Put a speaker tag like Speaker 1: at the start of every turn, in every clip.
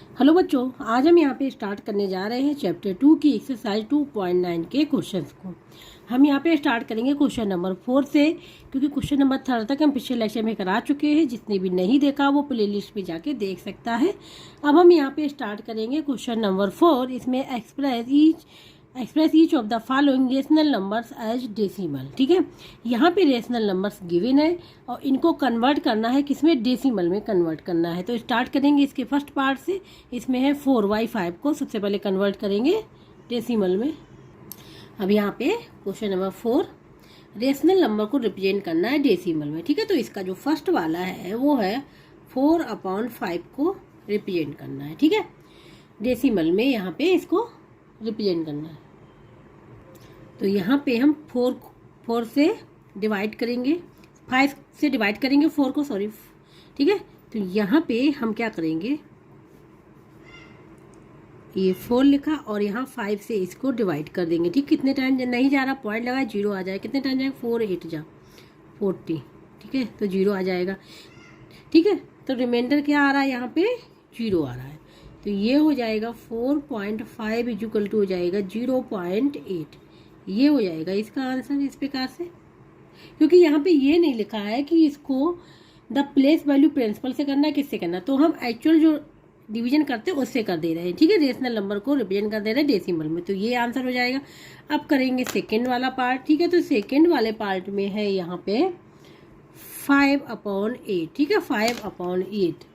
Speaker 1: Hello बच्चों, आज हम यहाँ पे स्टार्ट करने जा रहे हैं चैप्टर 2 की एक्सरसाइज 2.9 के क्वेश्चंस को। हम यहाँ पे स्टार्ट करेंगे क्वेश्चन नंबर 4 से, क्योंकि क्वेश्चन नंबर 3 तक हम पिछले लेक्चर में करा चुके हैं। जिसने भी नहीं देखा वो प्लेलिस्ट में जाके देख सकता है। अब हम यहाँ पे स्टार्ट करेंगे क्वेश्चन नंबर 4। इसमें express each of the following rational numbers as decimal. ठीक है, यहाँ पे रेशनल नंबर्स गिवन है और इनको कन्वर्ट करना है, किसमें, डेसिमल में कन्वर्ट करना है। तो स्टार्ट करेंगे इसके फर्स्ट पार्ट से। इसमें है 4/5 को सबसे पहले कन्वर्ट करेंगे डेसिमल में। अब यहाँ पे क्वेश्चन नंबर 4, रेशनल नंबर को रिप्रेजेंट करना है डेसिमल में। ठीक है, तो इसका जो फर्स्ट वाला है वो है 4/5 को रिप्रेजेंट करना है। ठीक है, डेसिमल में यहाँ पे इसको रिप्रेजेंट करना है। तो यहाँ पे हम 4 से डिवाइड करेंगे, 5 से डिवाइड करेंगे 4 को, सॉरी। ठीक है, तो यहाँ पे हम क्या करेंगे, ये 4 लिखा और यहाँ 5 से इसको डिवाइड कर देंगे। ठीक, कितने टाइम नहीं जा रहा, पॉइंट लगा, 0 आ जाए। कितने टाइम जाएगा, 4 8 जा 40। ठीक है, तो 0 आ जाएगा। ठीक है, तो रिमाइंडर क्या आ रहा है, यहाँ पे 0 आ रहा है। तो ये हो जाएगा 4.5 इक्वल टू हो जाएगा 0.8। ये हो जाएगा इसका आंसर इस प्रकार से। क्योंकि यहाँ पे ये नहीं लिखा है कि इसको द प्लेस वैल्यू प्रिंसिपल से करना है, किससे करना, तो हम एक्चुअल जो डिवीजन करते हैं उससे कर दे रहे हैं। ठीक है, रेशनल नंबर को रिप्रेजेंट कर दे रहे हैं डेसिमल में, तो ये आंसर हो जाएगा। अब करेंगे सेकेंड वाला पार्ट। ठीक है, तो सेकेंड वाले पार्ट में है यहाँ पे 5/8। ठीक है, 5/8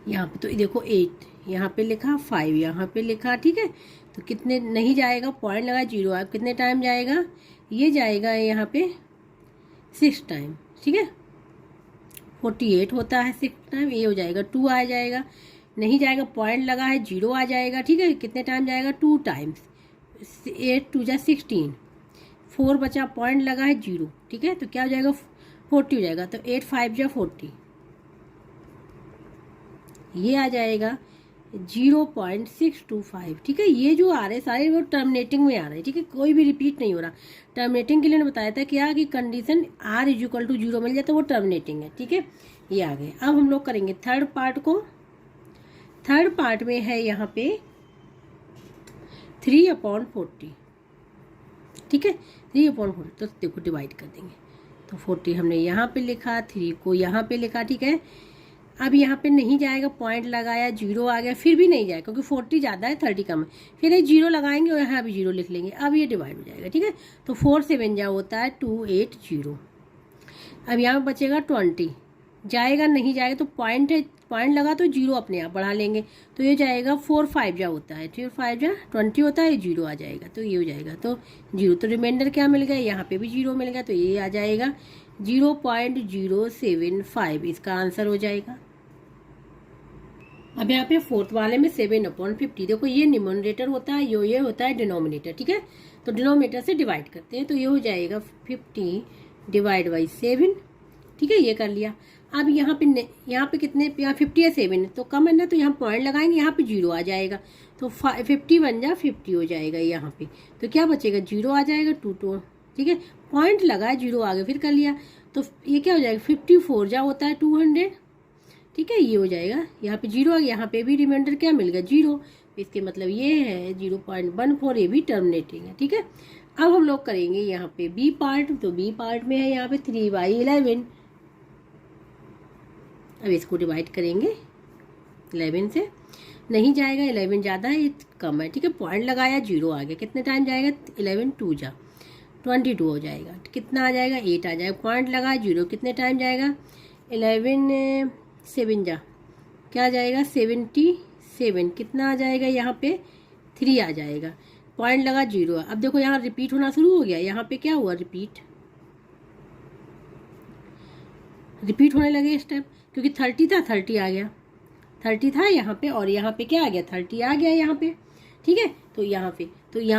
Speaker 1: यहाँ पे, तो देखो 8 यहाँ पे लिखा, 5 यहाँ पे लिखा। ठीक है, तो कितने नहीं जाएगा, पॉइंट लगा, 0 आप कितने टाइम जाएगा, ये जाएगा यहाँ पे 6 टाइम। ठीक है, 48 होता है 6 टाइम, ये हो जाएगा 2 आ जाएगा, नहीं जाएगा, पॉइंट लगा है, 0 आ जाएगा। ठीक है, कितने टाइम जाएगा, 2 टाइम्स, 8 2 जा 16, 4 बचा, पॉइंट लगा है 0। ठीक है, तो क्या हो जाएगा, 40 हो जाएगा। तो 8 5 जा 40, ये आ जाएगा 0.625। ठीक है, ये जो आ रहे सारे वो टर्मिनेटिंग में आ रहे हैं। ठीक है, कोई भी रिपीट नहीं हो रहा। टर्मिनेटिंग के लिए ने बताया था क्या कि कंडीशन r = 0 मिल जाए तो वो टर्मिनेटिंग है। ठीक है, ये आ गए। अब हम लोग करेंगे थर्ड पार्ट को। थर्ड पार्ट में है यहाँ पे 3/40। ठीक है, 3/40, तो देखो डिवाइड कर देंगे। तो 40 हमने यहाँ पे लिखा, 3 को यहाँ पे लिखा। ठीक है, अब यहाँ पे नहीं जाएगा, पॉइंट लगाया, 0 आ गया, फिर भी नहीं जाएगा क्योंकि 40 ज़्यादा है 30 कम है। फिर एक 0 लगाएंगे और यहाँ भी 0 लिख लेंगे। अब ये डिवाइड हो जाएगा। ठीक है, तो 4 7 जा होता है 280। अब यहाँ पे बचेगा 20, जाएगा नहीं जाएगा, तो पॉइंट है, पॉइंट लगा तो 0 अपने आप बढ़ा लेंगे। तो ये जाएगा 4 5 जा होता है, 4 5 जा 20 होता है, 0 आ जाएगा। तो ये हो जाएगा, तो 0, तो रिमाइंडर क्या मिल गया, यहाँ पे भी 0 मिल गया, तो ये आ जाएगा 0.075 इसका आंसर हो जाएगा। अब यहाँ पे फोर्थ वाले में 7/50, देखो ये न्यूमरेटर होता है, ये होता है डिनोमिनेटर। ठीक है, तो डिनोमिनेटर से डिवाइड करते हैं, तो ये हो जाएगा 50 डिवाइड बाई 7। ठीक है, ये कर लिया। अब यहाँ पे कितने, यहाँ 50 या 7 है, तो कम है ना, तो यहाँ पॉइंट लगाएंगे, यहाँ पे 0 आ जाएगा, तो 50 बन जा 50 हो जाएगा यहाँ पे। तो क्या बचेगा, 0 आ जाएगा, 2 ठीक है, पॉइंट लगा है, 0 आगे, फिर कर लिया, तो ये क्या हो जाएगा, 54 जा होता है 200। ठीक है, ये हो जाएगा, यहाँ पे 0 आ गया, यहाँ पे भी रिमाइंडर क्या मिल गया, 0। इसके मतलब ये है 0.14, ये भी टर्मिनेटिंग है। ठीक है, अब हम लोग करेंगे यहाँ पे बी पार्ट। तो बी पार्ट में है यहाँ पे 3/11। अब इसको डिवाइड करेंगे 11 से, नहीं जाएगा, 11 ज़्यादा है, कम है। ठीक है, पॉइंट लगाया, 0 आ गया, कितने टाइम जाएगा, 11 2 जा 22 हो जाएगा। कितना आ जाएगा, 8 आ जाएगा, पॉइंट लगा, 0, कितने टाइम जाएगा, 11 7 जा क्या जाएगा, 77, कितना आ जाएगा, यहाँ पे 3 आ जाएगा, पॉइंट लगा, 0। अब देखो यहाँ रिपीट होना शुरू हो गया, यहाँ पे क्या हुआ, रिपीट होने लगे इस टाइम, क्योंकि 30 था, 30 आ गया, 30 था यहाँ पे, और यहाँ पे क्या आ गया, 30 आ गया यहाँ पे। ठीक है, तो यहाँ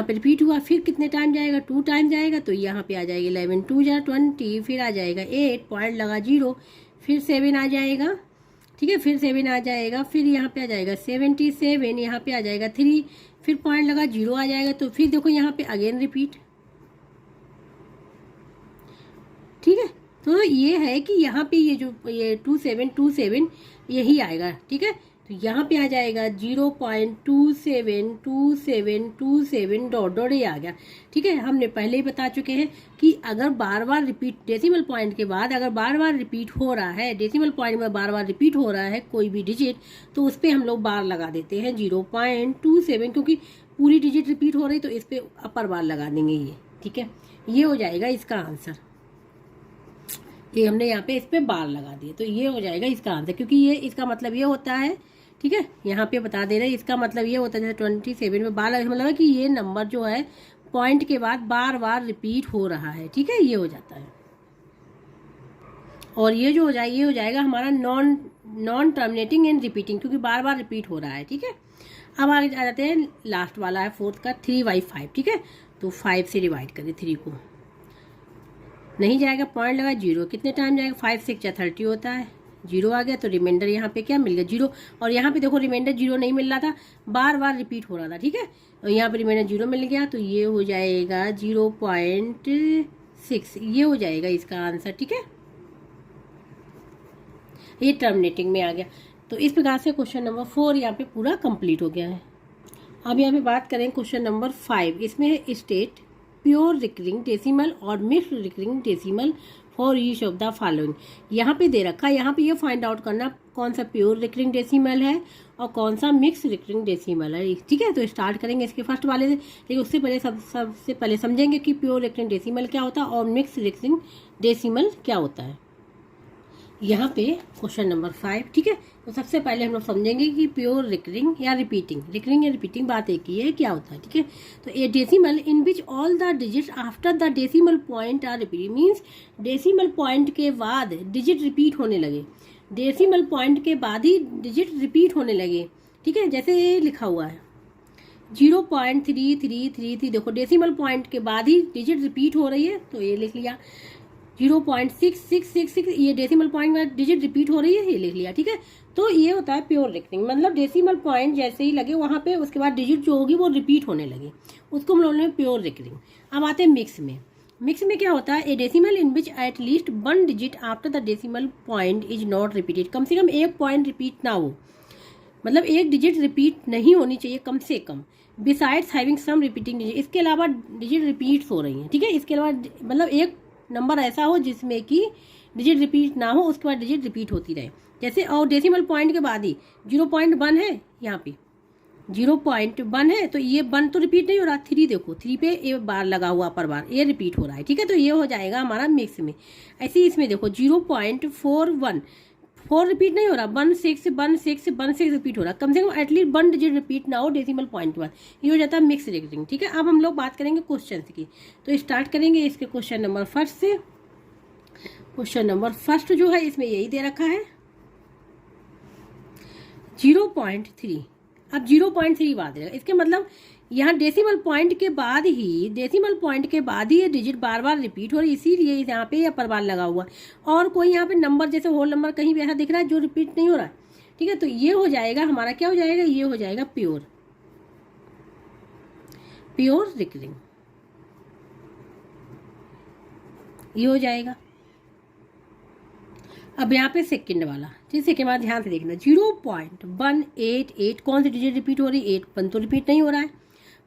Speaker 1: पे रिपीट हुआ, फिर कितने टाइम जाएगा, 2 टाइम जाएगा, तो यहाँ पे आ जाएगा 11 2 जा 20, फिर आ जाएगा 8, पॉइंट लगा, 0, फिर 7 आ जाएगा। ठीक है, फिर 7 आ जाएगा, फिर यहाँ पे आ जाएगा 77, यहाँ पे आ जाएगा 3, फिर पॉइंट लगा, 0 आ जाएगा, तो फिर देखो यहाँ पे अगेन रिपीट। ठीक है, तो ये है कि यहाँ पे ये जो ये 2727 यही आएगा। ठीक है, तो यहाँ पे आ जाएगा 0.272727 डॉट डॉट ये आ गया। ठीक है, हमने पहले ही बता चुके हैं कि अगर बार बार रिपीट डेसिमल पॉइंट के बाद अगर बार बार रिपीट हो रहा है, डेसिमल पॉइंट में बार बार रिपीट हो रहा है कोई भी डिजिट, तो उस पर हम लोग बार लगा देते हैं 0.27, क्योंकि पूरी डिजिट रिपीट हो रही तो इस पर अपर बार लगा देंगे ये। ठीक है, ये हो जाएगा इसका आंसर। ये हमने यहाँ पे इस पे बार लगा दिए तो ये हो जाएगा इसका आंसर, क्योंकि ये इसका मतलब ये होता है। ठीक है, यहाँ पे बता दे रहे हैं इसका मतलब ये होता है जैसे 27 में बार लगा, मतलब है कि ये नंबर जो है पॉइंट के बाद बार बार रिपीट हो रहा है। ठीक है, ये हो जाता है। और ये जो हो जाएगा, ये हो जाएगा हमारा नॉन टर्मिनेटिंग एंड रिपीटिंग, क्योंकि बार बार रिपीट हो रहा है। ठीक है, अब आगे आ जाते हैं, लास्ट वाला है फोर्थ का 3/5। ठीक है, तो 5 से डिवाइड करें 3 को, नहीं जाएगा, पॉइंट लगा 0, कितने टाइम जाएगा, 5 से 30 होता है, 0 आ गया तो रिमाइंडर यहाँ पे क्या मिल गया 0। और यहाँ पे देखो रिमाइंडर 0 नहीं मिल रहा था, बार बार रिपीट हो रहा था। ठीक है, और यहाँ पे रिमाइंडर 0 मिल गया तो ये हो जाएगा 0.6, ये हो जाएगा इसका आंसर। ठीक है, ये टर्मिनेटिंग में आ गया। तो इस प्रकार से क्वेश्चन नंबर 4 यहाँ पे पूरा कंप्लीट हो गया है। अब यहाँ पे बात करें क्वेश्चन नंबर 5, इसमें है स्टेट प्योर रिकरिंग डेसिमल और mix recurring decimal for each of the following. यहाँ पे दे रखा है, यहाँ पे ये फाइंड आउट करना कौन सा प्योर रिकरिंग डेसिमल है और कौन सा मिक्स रिकरिंग डेसिमल है। ठीक है, तो स्टार्ट करेंगे इसके फर्स्ट वाले से, लेकिन उससे पहले सबसे पहले समझेंगे कि प्योर रिकरिंग डेसिमल क्या होता है और मिक्स रिकरिंग डेसिमल क्या होता है। यहाँ पे क्वेश्चन नंबर 5। ठीक है, तो सबसे पहले हम लोग समझेंगे कि प्योर रिकरिंग या रिपीटिंग बात एक ही है क्या होता है। ठीक है, तो a decimal in which all the digit after the decimal point are repeat, means decimal point के बाद डिजिट रिपीट होने लगे, डेसिमल पॉइंट के बाद ही डिजिट रिपीट होने लगे। ठीक है, जैसे ये लिखा हुआ है 0.3333, देखो डेसिमल पॉइंट के बाद ही डिजिट रिपीट हो रही है तो ये लिख लिया। 0.6666, ये डेसिमल पॉइंट में डिजिट रिपीट हो रही है, ये लिख लिया। ठीक है, तो ये होता है प्योर रिकरिंग, मतलब डेसिमल पॉइंट जैसे ही लगे वहाँ पे उसके बाद डिजिट जो होगी वो रिपीट होने लगे, उसको हम लोगों ने प्योर रिकरिंग। अब आते हैं मिक्स में। मिक्स में क्या होता है, a decimal in which at least 1 digit after the decimal point is not repeated, कम से कम एक पॉइंट रिपीट ना हो, मतलब एक डिजिट रिपीट नहीं होनी चाहिए कम से कम, besides having some repeating digit, इसके अलावा डिजिट रिपीट्स हो रही हैं। ठीक है, इसके अलावा मतलब एक नंबर ऐसा हो जिसमें कि डिजिट रिपीट ना हो, उसके बाद डिजिट रिपीट होती रहे। जैसे और डेसिमल पॉइंट के बाद ही 0.1 है, यहाँ पे 0.1 है तो ये 1 तो रिपीट नहीं हो रहा, 3 देखो 3 पे ये बार लगा हुआ पर बार, ये रिपीट हो रहा है। ठीक है, तो ये हो जाएगा हमारा मिक्स में। ऐसे ही इसमें देखो 0.41, 4 रिपीट नहीं हो रहा, 1 6 रिपीट हो रहा, कम से कम एटलीस्ट 1 डिजिट रिपीट ना हो डेसिमल पॉइंट के बाद, ये हो जाता है मिक्स रिकरिंग। ठीक है, अब हम लोग बात करेंगे क्वेश्चन की, तो स्टार्ट करेंगे इसके क्वेश्चन नंबर 1 से। क्वेश्चन नंबर 1 जो है इसमें यही दे रखा है 0.3। अब 0.3 बाद रहेगा, इसके मतलब यहाँ डेसिमल पॉइंट के बाद ही ये डिजिट बार बार रिपीट हो रही है, इसीलिए यहाँ पे अपर बार लगा हुआ है। और कोई यहाँ पे नंबर जैसे होल नंबर कहीं भी ऐसा दिख रहा है जो रिपीट नहीं हो रहा है। ठीक है, तो ये हो जाएगा हमारा, क्या हो जाएगा, ये हो जाएगा प्योर रिकरिंग, ये हो जाएगा। अब यहाँ पे सेकंड वाला, सेकंड वाला ध्यान से देखना, 0.188, कौन सी डिजिट रिपीट हो रही है, 8 1 तो रिपीट नहीं हो रहा है,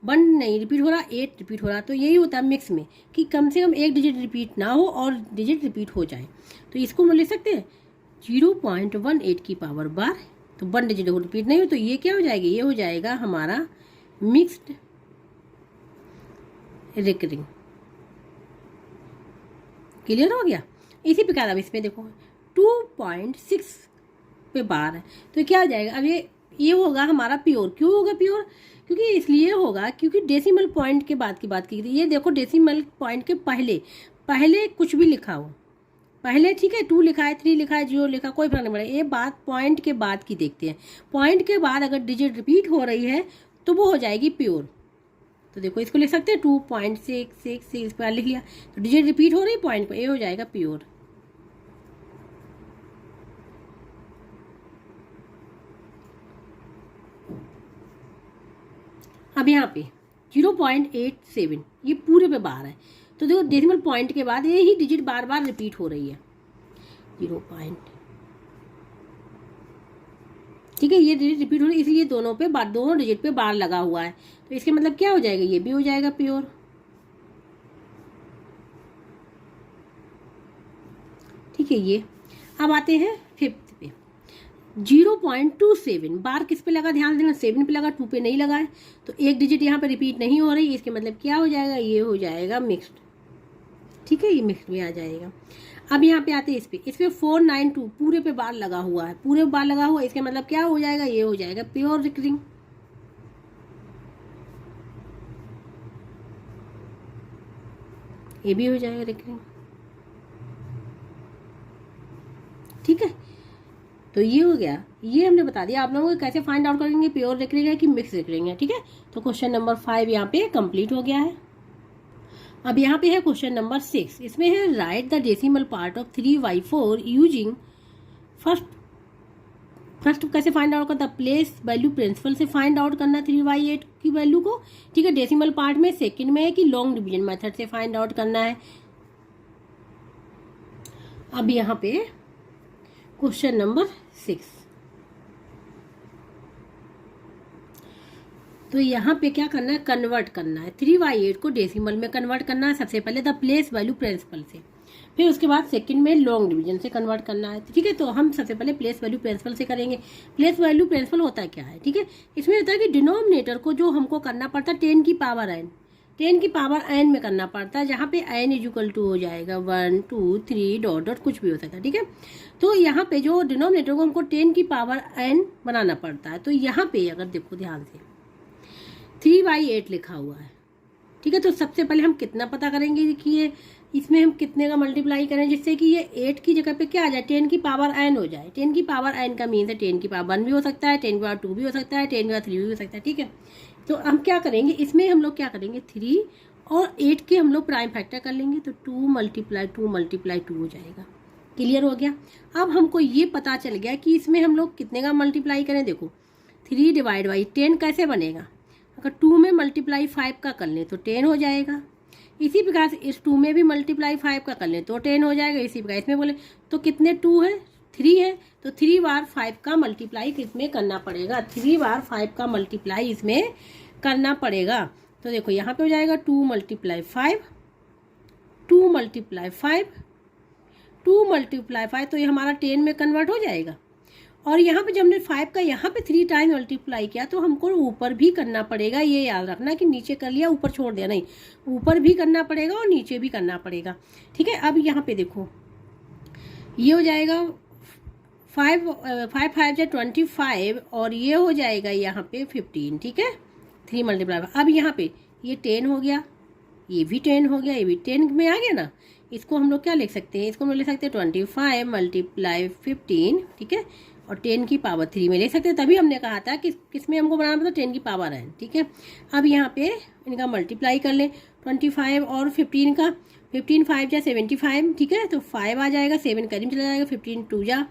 Speaker 1: 1 नहीं रिपीट हो रहा, 8 रिपीट हो रहा। तो यही होता है मिक्स में कि कम से कम एक डिजिट रिपीट ना हो और डिजिट रिपीट हो जाए। तो इसको हम लिख सकते हैं 0.18 की पावर बार, तो 1 डिजिट रिपीट नहीं हो तो ये क्या हो जाएगी, ये हो जाएगा हमारा मिक्स्ड रिकरिंग। क्लियर हो गया। इसी प्रकार अब इसमें देखो 2.6 पे बार है तो क्या हो जाएगा, अब ये होगा हमारा प्योर। क्यों होगा प्योर, क्योंकि इसलिए होगा क्योंकि डेसिमल पॉइंट के बाद की बात की गई। ये देखो डेसिमल पॉइंट के पहले कुछ भी लिखा हो, पहले ठीक है 2 लिखा है, 3 लिखा है, 0 लिखा, कोई फर्क नहीं पड़ेगा। ये बात पॉइंट के बाद की देखते हैं, पॉइंट के बाद अगर डिजिट रिपीट हो रही है तो वो हो जाएगी प्योर। तो देखो इसको लिख सकते हैं 2.666, इस पर लिख लिया, तो डिजिट रिपीट हो रही है पॉइंट पर, ये हो जाएगा प्योर। अब यहाँ पे 0.87 ये पूरे पे बार है, तो देखो डेसिमल पॉइंट के बाद ये ही डिजिट बार बार रिपीट हो रही है। ठीक है, ये डिजिट रिपीट हो रही है इसलिए दोनों पे बार, दोनों डिजिट पे बार लगा हुआ है, तो इसके मतलब क्या हो जाएगा, ये भी हो जाएगा प्योर। ठीक है, ये अब आते हैं फिफ्थ पे। 0.27 बार किस पे लगा, ध्यान देना 7 पे लगा, 2 पे नहीं लगा है, तो एक डिजिट यहाँ पे रिपीट नहीं हो रही, इसके मतलब क्या हो जाएगा, ये हो जाएगा मिक्स्ड। ठीक है, ये मिक्स्ड में आ जाएगा। अब यहाँ पे आते हैं इस पे 492 पूरे पे बार लगा हुआ है, पूरे बार लगा हुआ है, इसके मतलब क्या हो जाएगा, ये हो जाएगा प्योर रिकरिंग। ये भी हो जाएगा रिकरिंग। ठीक है, तो ये हो गया, ये हमने बता दिया आप लोगों को कैसे फाइंड आउट करेंगे प्योर रिकरिंग है कि मिक्स रिकरिंग है। ठीक है, तो क्वेश्चन नंबर 5 यहाँ पे कंप्लीट हो गया है। अब यहाँ पे है क्वेश्चन नंबर 6, इसमें है right the decimal part of 3/4 using first कैसे फाइंड आउट करता, प्लेस वैल्यू प्रिंसिपल से फाइंड आउट करना 3/8 की वैल्यू को। ठीक है, डेसिमल पार्ट में सेकंड में है कि लॉन्ग डिवीजन मेथड से फाइंड आउट करना है। अब यहाँ पे क्वेश्चन नंबर 6, तो यहाँ पे क्या करना है, कन्वर्ट करना है 3/8 को डेसिमल में कन्वर्ट करना है। सबसे पहले द प्लेस वैल्यू प्रिंसिपल से, फिर उसके बाद सेकंड में लॉन्ग डिवीजन से कन्वर्ट करना है। ठीक है, तो हम सबसे पहले प्लेस वैल्यू प्रिंसिपल से करेंगे। प्लेस वैल्यू प्रिंसिपल होता है क्या है, ठीक है, इसमें होता है कि डिनोमिनेटर को जो हमको करना पड़ता है 10 की पावर n, 10 की पावर n में करना पड़ता है, जहाँ पे n इक्वल टू हो जाएगा 1 2 3 डॉट डॉट कुछ भी हो सकता है। ठीक है, तो यहाँ पे जो डिनोमिनेटर को हमको 10 की पावर n बनाना पड़ता है, तो यहाँ पे अगर देखो ध्यान से 3/8 लिखा हुआ है। ठीक है, तो सबसे पहले हम कितना पता करेंगे, देखिए इसमें हम कितने का मल्टीप्लाई करें जिससे कि ये 8 की जगह पे क्या आ जाए, 10 की पावर n हो जाए। 10 की पावर n का मीन है 10 की पावर 1 भी हो सकता है, 10 की पावर 2 भी हो सकता है, 10 की पावर 3 भी हो सकता है। ठीक है, तो हम क्या करेंगे, इसमें हम लोग क्या करेंगे 3 और 8 के हम लोग प्राइम फैक्टर कर लेंगे, तो 2 × 2 हो जाएगा। क्लियर हो गया। अब हमको ये पता चल गया कि इसमें हम लोग कितने का मल्टीप्लाई करें। देखो 3 डिवाइड बाई 10 कैसे बनेगा, अगर 2 में मल्टीप्लाई 5 का कर लें तो 10 हो जाएगा। इसी प्रकार से इस 2 में भी मल्टीप्लाई 5 का कर लें तो 10 हो जाएगा। इसी प्रकार इसमें बोले तो कितने 2 है, 3 है, तो 3 बार 5 का मल्टीप्लाई इसमें करना पड़ेगा, 3 बार 5 का मल्टीप्लाई इसमें करना पड़ेगा। तो देखो यहाँ पे हो जाएगा 2 × 5, 2 × 5, 2 × 5, तो ये हमारा 10 में कन्वर्ट हो जाएगा। और यहाँ पे जब हमने 5 का यहाँ पे 3 टाइम मल्टीप्लाई किया तो हमको ऊपर भी करना पड़ेगा। ये याद रखना कि नीचे कर लिया ऊपर छोड़ दिया नहीं, ऊपर भी करना पड़ेगा और नीचे भी करना पड़ेगा। ठीक है, अब यहाँ पे देखो ये हो जाएगा 5 5 × 25 और ये हो जाएगा यहाँ पे 15। ठीक है, 3 × 5। अब यहाँ पे ये 10 हो गया, ये भी 10 हो गया, ये भी 10 में आ गया ना। इसको हम लोग क्या लिख सकते हैं, इसको हम लोग लिख सकते हैं 25 × 15। ठीक है, और 10 की पावर 3 में ले सकते हैं। तभी हमने कहा था कि किसमें हमको बनाना था 10 की पावर n। ठीक है, अब यहाँ पे इनका मल्टीप्लाई कर लें 25 और 15 का, 15 5 × 75। ठीक है, तो 5 आ जाएगा, 7 करीब चला जाएगा, 15 2 ×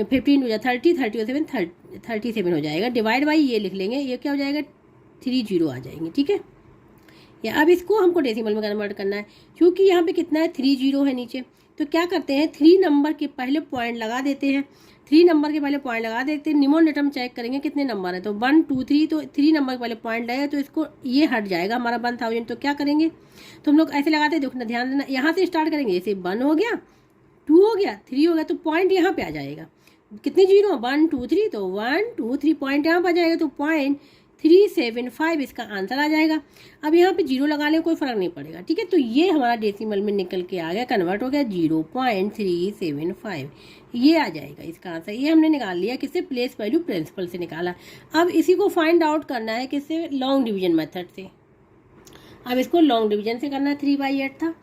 Speaker 1: 30, 30 और 7 37 हो जाएगा। डिवाइड बाई ये लिख लेंगे, ये क्या हो जाएगा 3 0 आ जाएंगे। ठीक है, या अब इसको हमको डेसिमल में कन्वर्ट करना है, क्योंकि यहाँ पे कितना है 3 0 है नीचे, तो क्या करते हैं 3 नंबर के पहले पॉइंट लगा देते हैं, 3 नंबर के पहले पॉइंट लगा देते हैं। निमोनेटर में चेक करेंगे कितने नंबर है, तो 1 2 3, तो 3 नंबर के पहले पॉइंट लगे तो इसको ये हट जाएगा हमारा 1000। तो क्या करेंगे, तो हम लोग ऐसे लगाते हैं, देखना ध्यान देना, यहाँ से स्टार्ट करेंगे, जैसे 1 हो गया, 2 हो गया, 3 हो गया, तो पॉइंट यहाँ पे आ जाएगा। कितने 0, 1 2 3, तो 1 2 3 पॉइंट यहाँ पर आ जाएगा, तो 0.375 इसका आंसर आ जाएगा। अब यहाँ पे 0 लगा लें, कोई फर्क नहीं पड़ेगा। ठीक है, तो ये हमारा डेसिमल में निकल के आ गया, कन्वर्ट हो गया 0.375, ये आ जाएगा इसका आंसर। ये हमने निकाल लिया, किससे, प्लेस वैल्यू प्रिंसिपल से निकाला। अब इसी को फाइंड आउट करना है किससे, लॉन्ग डिवीजन मेथड से। अब इसको लॉन्ग डिवीजन से करना है, 3/8 था,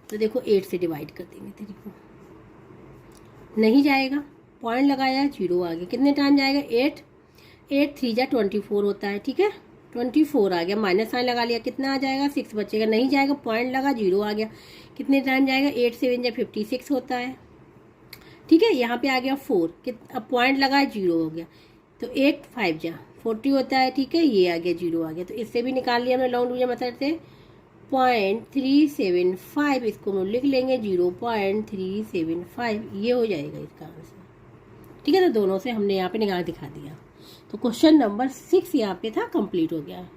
Speaker 1: तो देखो 8 से डिवाइड कर देंगे, 3 को नहीं जाएगा, पॉइंट लगाया 0 आ गया, कितने टाइम जाएगा 8 3 × 24 होता है। ठीक है, 24 आ गया, माइनस साइन लगा लिया, कितना आ जाएगा 6 बचेगा, नहीं जाएगा, पॉइंट लगा 0 आ गया, कितने टाइम जाएगा 8 7 × 56 होता है। ठीक है, यहाँ पे आ गया 4, अब पॉइंट लगा 0 हो गया, तो 8 5 × 40 होता है। ठीक है, ये आ गया 0 आ गया, तो इससे भी निकाल लिया हमने लॉन्ग डिवीजन मेथड से 0.375, इसको हम लिख लेंगे 0.375, ये हो जाएगा इसका आंसर। ठीक है, तो दोनों से हमने यहाँ पे निकाल दिखा दिया। तो क्वेश्चन नंबर 6 यहाँ पे था, कंप्लीट हो गया।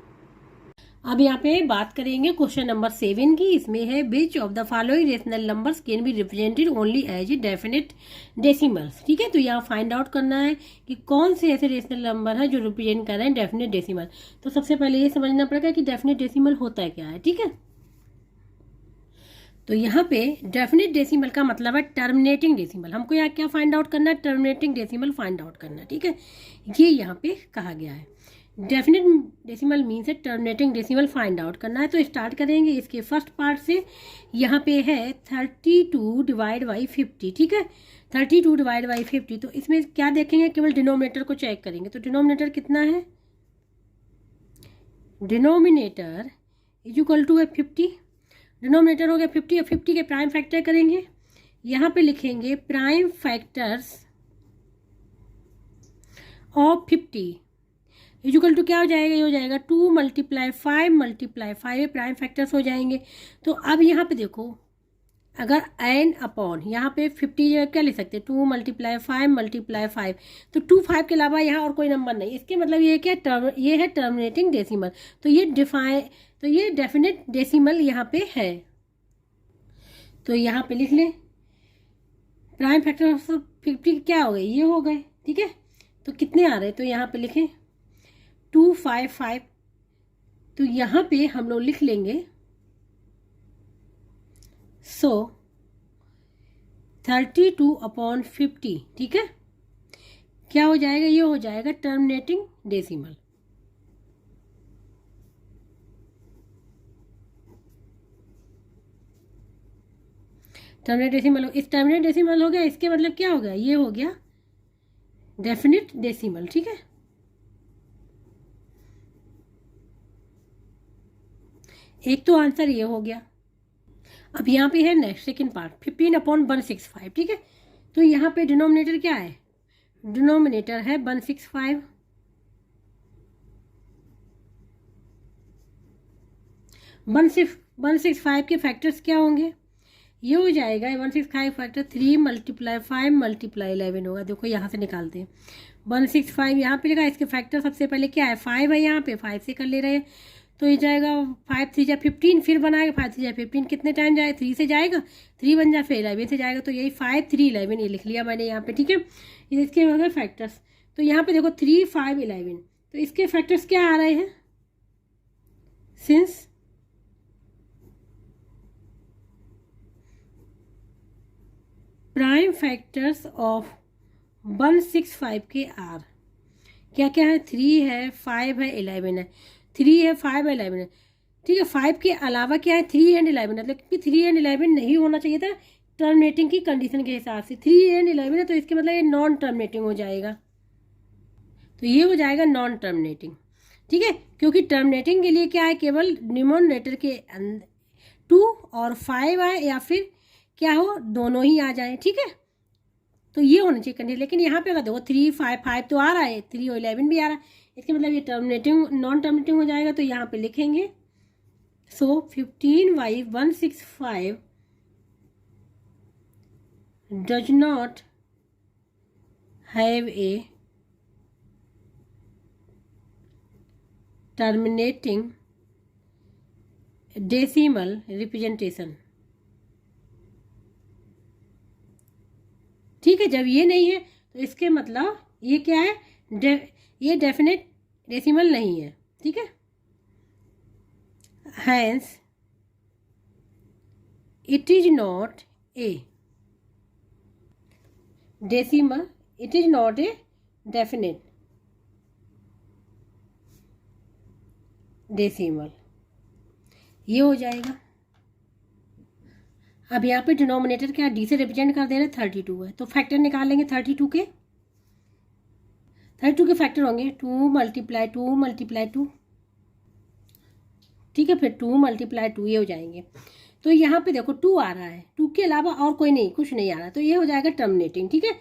Speaker 1: अब यहाँ पे बात करेंगे क्वेश्चन नंबर 7 की। इसमें है which of the following rational numbers can be represented only as a definite decimals. ठीक है, तो यहाँ फाइंड आउट करना है कि कौन से ऐसे रेशनल नंबर है जो रिप्रेजेंट कर रहे हैं डेफिनेट डेसिमल। तो सबसे पहले ये समझना पड़ेगा कि डेफिनेट डेसिमल होता है क्या है। ठीक है, तो यहाँ पे डेफिनेट डेसिमल का मतलब है टर्मिनेटिंग डेसिमल। हमको यहाँ क्या फाइंड आउट करना है, टर्मिनेटिंग डेसिमल फाइंड आउट करना है। ठीक है, ये यहाँ पे कहा गया है। डेफिनेट डेसिमल मीन्स है टर्मिनेटिंग डेसिमल फाइंड आउट करना है। तो स्टार्ट करेंगे इसके फर्स्ट पार्ट से। यहाँ पे है 32 डिवाइड बाई 50। ठीक है, 32 डिवाइड बाई 50। तो इसमें क्या देखेंगे, केवल डिनोमिनेटर को चेक करेंगे। तो डिनोमिनेटर कितना है, डिनोमिनेटर इज इक्वल टू है 50। डिनोमिनेटर हो गया 50 और 50 के प्राइम फैक्टर करेंगे। यहाँ पे लिखेंगे prime factors of 50 equal to क्या हो जाएगा, ये हो जाएगा 2 × 5 × 5 प्राइम फैक्टर्स हो जाएंगे। तो अब यहाँ पे देखो, अगर एन अपॉन यहाँ पे 50 जगह क्या लिख सकते हैं, 2 × 5 × 5। तो 2 5 के अलावा यहाँ और कोई नंबर नहीं। इसके मतलब ये क्या, ये है टर्मिनेटिंग डेसिमल। तो ये डेफिनेट डेसिमल यहाँ पे है। तो यहाँ पे लिख लें प्राइम फैक्टर ऑफ 50 क्या हो गए, ये हो गए। ठीक है, तो कितने आ रहे हैं, तो यहाँ पे लिखें 255। तो यहाँ पे हम लोग लिख लेंगे 32/50। ठीक है, क्या हो जाएगा, ये हो जाएगा टर्मिनेटिंग डेसिमल। टर्मिनेट डेसिमल, इस टर्मिनेट डेसिमल हो गया, इसके मतलब क्या हो गया, ये हो गया डेफिनेट डेसिमल। ठीक है, एक तो आंसर ये हो गया। अब यहाँ पे है नेक्स्ट सेकंड पार्ट 15/165। ठीक है, तो यहाँ पे डिनोमिनेटर क्या है, डिनोमिनेटर है 165। 165 के फैक्टर्स क्या होंगे, ये हो जाएगा 165 फैक्टर 3 × 5 × 11 होगा। देखो यहाँ से निकालते हैं 165 यहाँ पे लिखा, इसके फैक्टर सबसे पहले क्या है 5 है, यहाँ पे 5 से कर ले रहे हैं। तो ये जाएगा 5 3 जा 15, फिर बनाएगा 5 3 जा 15, कितने टाइम जाएगा 3 से जाएगा, 3 बन जाए फिर 11 से जाएगा। तो यही 5 3 11 ये लिख लिया मैंने यहाँ पे। ठीक है, इसके हो गए फैक्टर्स। तो यहाँ पे देखो 3 5 11, तो इसके फैक्टर्स क्या आ रहे हैं, सिंस प्राइम फैक्टर्स ऑफ 165 के आर क्या क्या है, 3 है 5 है 11 है, 3 है 5 है 11 है। ठीक है, 5 के अलावा क्या है 3 एंड 11 है, क्योंकि 3 एंड 11 नहीं होना चाहिए था टर्मिनेटिंग की कंडीशन के हिसाब से। 3 एंड 11 है, तो इसके मतलब ये नॉन टर्मिनेटिंग हो जाएगा। तो ये हो जाएगा नॉन टर्मिनेटिंग। ठीक है, क्योंकि टर्मिनेटिंग के लिए क्या है, केवल डिनोमिनेटर के 2 और 5 आए या फिर क्या हो, दोनों ही आ जाए। ठीक है, तो ये होना चाहिए कंडीशन। लेकिन यहाँ पे अगर देखो 3 5 5 तो आ रहा है, 3 और 11 भी आ रहा है, इसके मतलब ये टर्मिनेटिंग नॉन टर्मिनेटिंग हो जाएगा। तो यहाँ पे लिखेंगे 15/165 does not have a terminating decimal representation. ठीक है, जब ये नहीं है तो इसके मतलब ये क्या है, ये डेफिनेट डेसिमल नहीं है। ठीक है, hence it is not a decimal, it is not a definite decimal, ये हो जाएगा। अब यहाँ पे डिनोमिनेटर क्या डी से रिप्रेजेंट कर दे रहे हैं, 32 है। तो फैक्टर निकाल लेंगे 32 के फैक्टर होंगे 2 × 2 × 2। ठीक है, फिर 2 × 2 ये हो जाएंगे। तो यहाँ पे देखो 2 आ रहा है, 2 के अलावा और कोई नहीं, कुछ नहीं आ रहा, तो ये हो जाएगा टर्मिनेटिंग। ठीक है,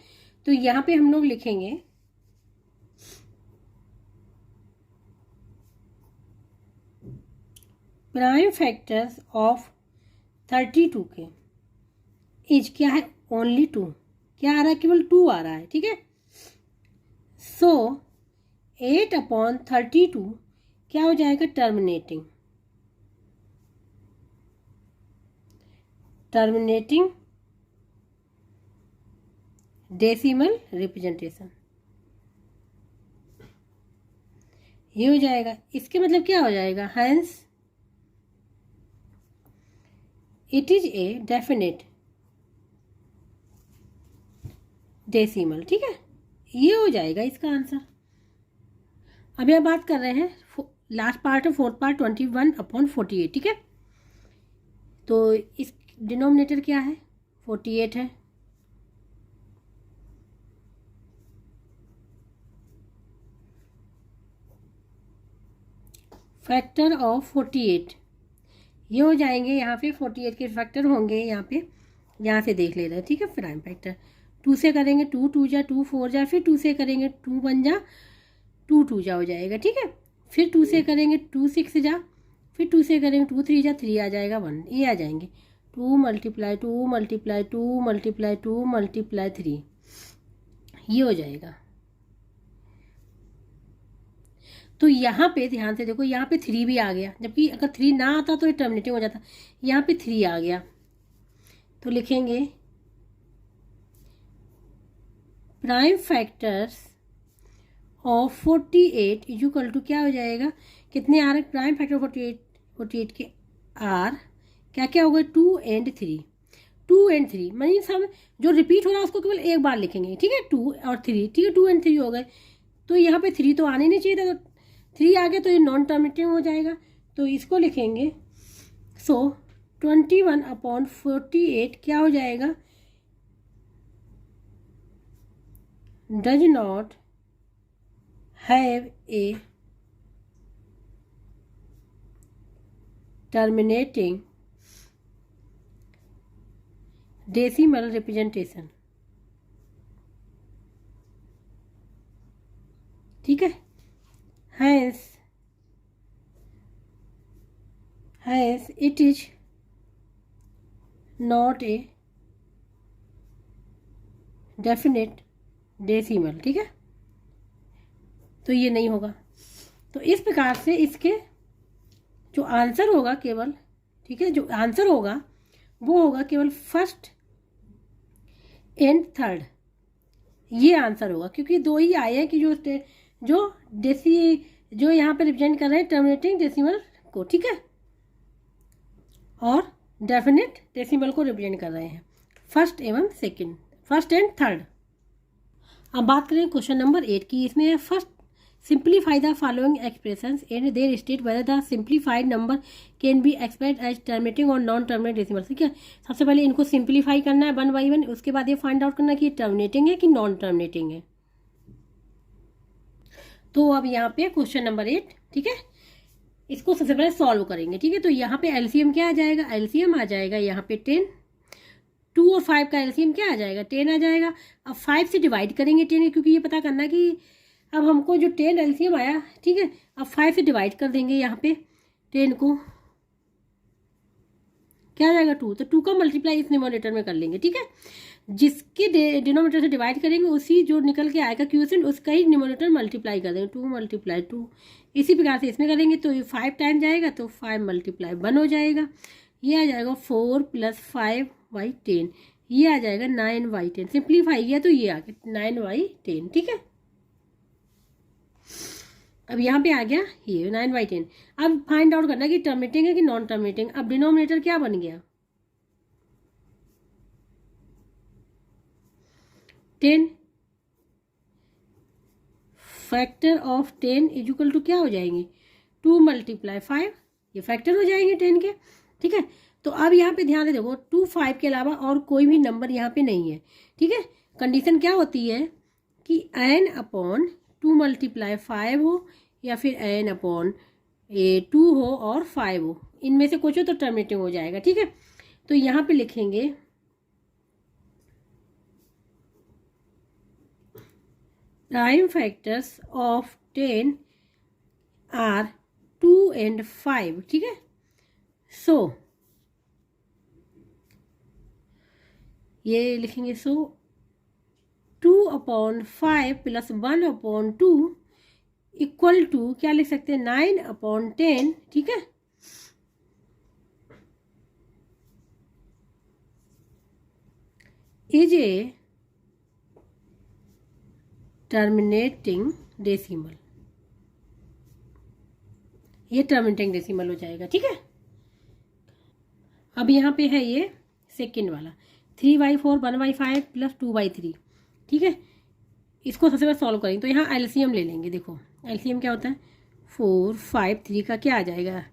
Speaker 1: तो यहाँ पे हम लोग लिखेंगे प्राइम फैक्टर्स ऑफ 32 के इज क्या है, ओनली 2। क्या आ रहा है, केवल 2 आ रहा है। ठीक है, सो 8/32 क्या हो जाएगा? टर्मिनेटिंग डेसिमल रिप्रेजेंटेशन, ये हो जाएगा। इसके मतलब क्या हो जाएगा? Hence it is a definite decimal. ठीक है, ये हो जाएगा इसका आंसर। अब यह बात कर रहे हैं लास्ट पार्ट है, फोर्थ पार्ट 21/48। ठीक है, तो इस डिनोमिनेटर क्या है? 48 है। फैक्टर ऑफ 48 ये हो जाएंगे यहाँ पे, 48 के फैक्टर होंगे यहाँ पे, यहाँ से देख ले रहे हैं। ठीक है, प्राइम फैक्टर 2 से करेंगे 2 2 जा 2 4 जा, फिर 2 से करेंगे 2 1 जा 2 2 जा हो जाएगा। ठीक है, फिर 2 से करेंगे 2 6 जा, फिर 2 से करेंगे 2 3 जा 3 आ जाएगा 1, ये आ जाएंगे 2 × 2 × 2 × 2 × 3, ये हो जाएगा। तो यहाँ पे ध्यान से देखो, यहाँ पे 3 भी आ गया, जबकि अगर 3 ना आता तो ये टर्मिनेटिंग हो जाता। यहाँ पे 3 आ गया, तो लिखेंगे prime factors of 48 equal to क्या हो जाएगा? कितने आ रहे? प्राइम फैक्टर 48 के आर क्या क्या होगा? 2 और 3। 2 और 3 मीन्स हम जो रिपीट हो रहा है उसको केवल एक बार लिखेंगे। ठीक है, 2 और 3। ठीक है, 2 और 3 हो गए, तो यहाँ पे 3 तो आने नहीं चाहिए था, तो 3 आ गया, तो ये नॉन टर्मिनेटिंग हो जाएगा। तो इसको लिखेंगे सो 21/48 क्या हो जाएगा? Does not have a terminating decimal representation. ठीक है, hence it is not a definite decimal। ठीक है, तो ये नहीं होगा। तो इस प्रकार से इसके जो आंसर होगा केवल, ठीक है, जो आंसर होगा वो होगा केवल फर्स्ट एंड थर्ड, ये आंसर होगा। क्योंकि 2 ही आए हैं कि जो यहाँ पे रिप्रेजेंट कर रहे हैं टर्मिनेटिंग डेसिमल को। ठीक है, और डेफिनेट डेसिमल को रिप्रेजेंट कर रहे हैं, फर्स्ट एवं सेकंड, फर्स्ट एंड थर्ड। अब बात करें क्वेश्चन नंबर 8 की। इसमें first simplify the following expressions and there state whether the simplified number can be expressed as terminating और नॉन टर्मिनेट डेसिमल। ठीक है, सबसे पहले इनको सिंप्लीफाई करना है 1 बाई 1, उसके बाद ये फाइंड आउट करना है कि टर्मिनेटिंग है कि नॉन टर्मिनेटिंग है। तो अब यहाँ पे क्वेश्चन नंबर 8, ठीक है, इसको सबसे पहले सॉल्व करेंगे। ठीक है, तो यहाँ पे एलसीएम क्या आ जाएगा? एलसीएम आ जाएगा यहाँ पे 10। 2 और 5 का एलसीएम क्या आ जाएगा? 10 आ जाएगा। अब 5 से डिवाइड करेंगे 10, क्योंकि ये पता करना कि अब हमको जो 10 एलसीएम आया, ठीक है, अब 5 से डिवाइड कर देंगे यहाँ पे 10 को, क्या आ जाएगा? 2। तो 2 का मल्टीप्लाई इस न्यूमरेटर में कर लेंगे। ठीक है, जिसके डिनोमिनेटर से डिवाइड करेंगे उसी जो निकल के आएगा क्वेश्चन, उसका ही न्यूमरेटर मल्टीप्लाई कर देंगे, 2 × 2। इसी प्रकार से इसमें करेंगे तो 5 टाइम जाएगा, तो 5 × 1 हो जाएगा। ये आ जाएगा 4 + 5/10, ये आ जाएगा 9/10। सिंप्लीफाई किया तो ये आ गया 9/10। ठीक है, अब यहाँ पे आ गया ये 9/10। अब फाइंड आउट करना कि टर्मिनेटिंग है कि नॉन टर्मिनेटिंग। अब डिनोमिनेटर क्या बन गया? 10। फैक्टर ऑफ 10 इक्वल टू क्या हो जाएंगे? 2 × 5, ये फैक्टर हो जाएंगे 10 के। ठीक है, तो अब यहाँ पे ध्यान से देखो, 2 5 के अलावा और कोई भी नंबर यहाँ पे नहीं है। ठीक है, कंडीशन क्या होती है कि n/2 × 5 हो या फिर n/2 हो और 5 हो, इनमें से कुछ हो तो टर्मिनेटिंग हो जाएगा। ठीक है, तो यहाँ पे लिखेंगे प्राइम फैक्टर्स ऑफ 10 आर 2 और 5। ठीक है, सो ये लिखेंगे, सो 2/5 प्लस 1/2 इक्वल टू क्या लिख सकते हैं 9/10, ठीक है। इज ए टर्मिनेटिंग डेसिमल, ये टर्मिनेटिंग डेसिमल हो जाएगा, ठीक है। अब यहाँ पे है ये सेकेंड वाला 3/4 1/5 प्लस 2/3, ठीक है। इसको सबसे पहले सॉल्व करेंगे तो यहाँ एलसीएम ले लेंगे। देखो एलसीएम क्या होता है 4 5 3 का क्या आ जाएगा,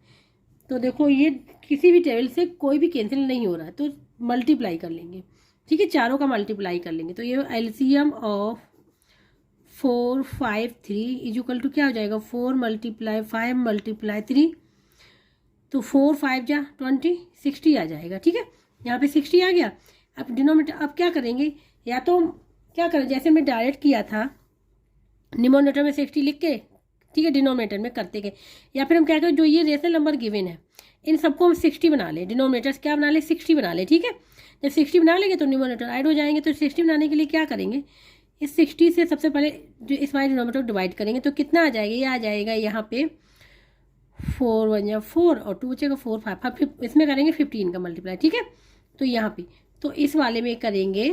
Speaker 1: तो देखो ये किसी भी टेबल से कोई भी कैंसिल नहीं हो रहा है तो मल्टीप्लाई कर लेंगे, ठीक है। चारों का मल्टीप्लाई कर लेंगे तो ये एलसीएम ऑफ 4 5 3 इक्वल टू क्या हो जाएगा 4 × 5 × 3, तो 4 5 जा 20 60 आ जाएगा, ठीक है। यहाँ पे 60 आ गया। अब डिनोमिनेटर अब क्या करेंगे, या तो क्या करें जैसे मैं डायरेक्ट किया था निमोनेटर में 60 लिख के, ठीक है, डिनोमिनेटर में करते गए, या फिर हम क्या करें जो ये रेशनल नंबर गिवन है इन सबको हम 60 बना लें, डिनोमिनेटर्स क्या बना लें 60 बना लें, ठीक है। जब 60 बना लेंगे तो डिनोमिनेटर ऐड हो जाएंगे। तो 60 बनाने के लिए क्या करेंगे, इस 60 से सबसे पहले इस वाले डिनोमिनेटर को डिवाइड करेंगे तो कितना आ जाएगा, ये आ जाएगा यहाँ पे 4 1 या 4 और 2 बचेगा 4 5 इसमें करेंगे 15 का मल्टीप्लाई, ठीक है। तो यहाँ पे तो इस वाले में करेंगे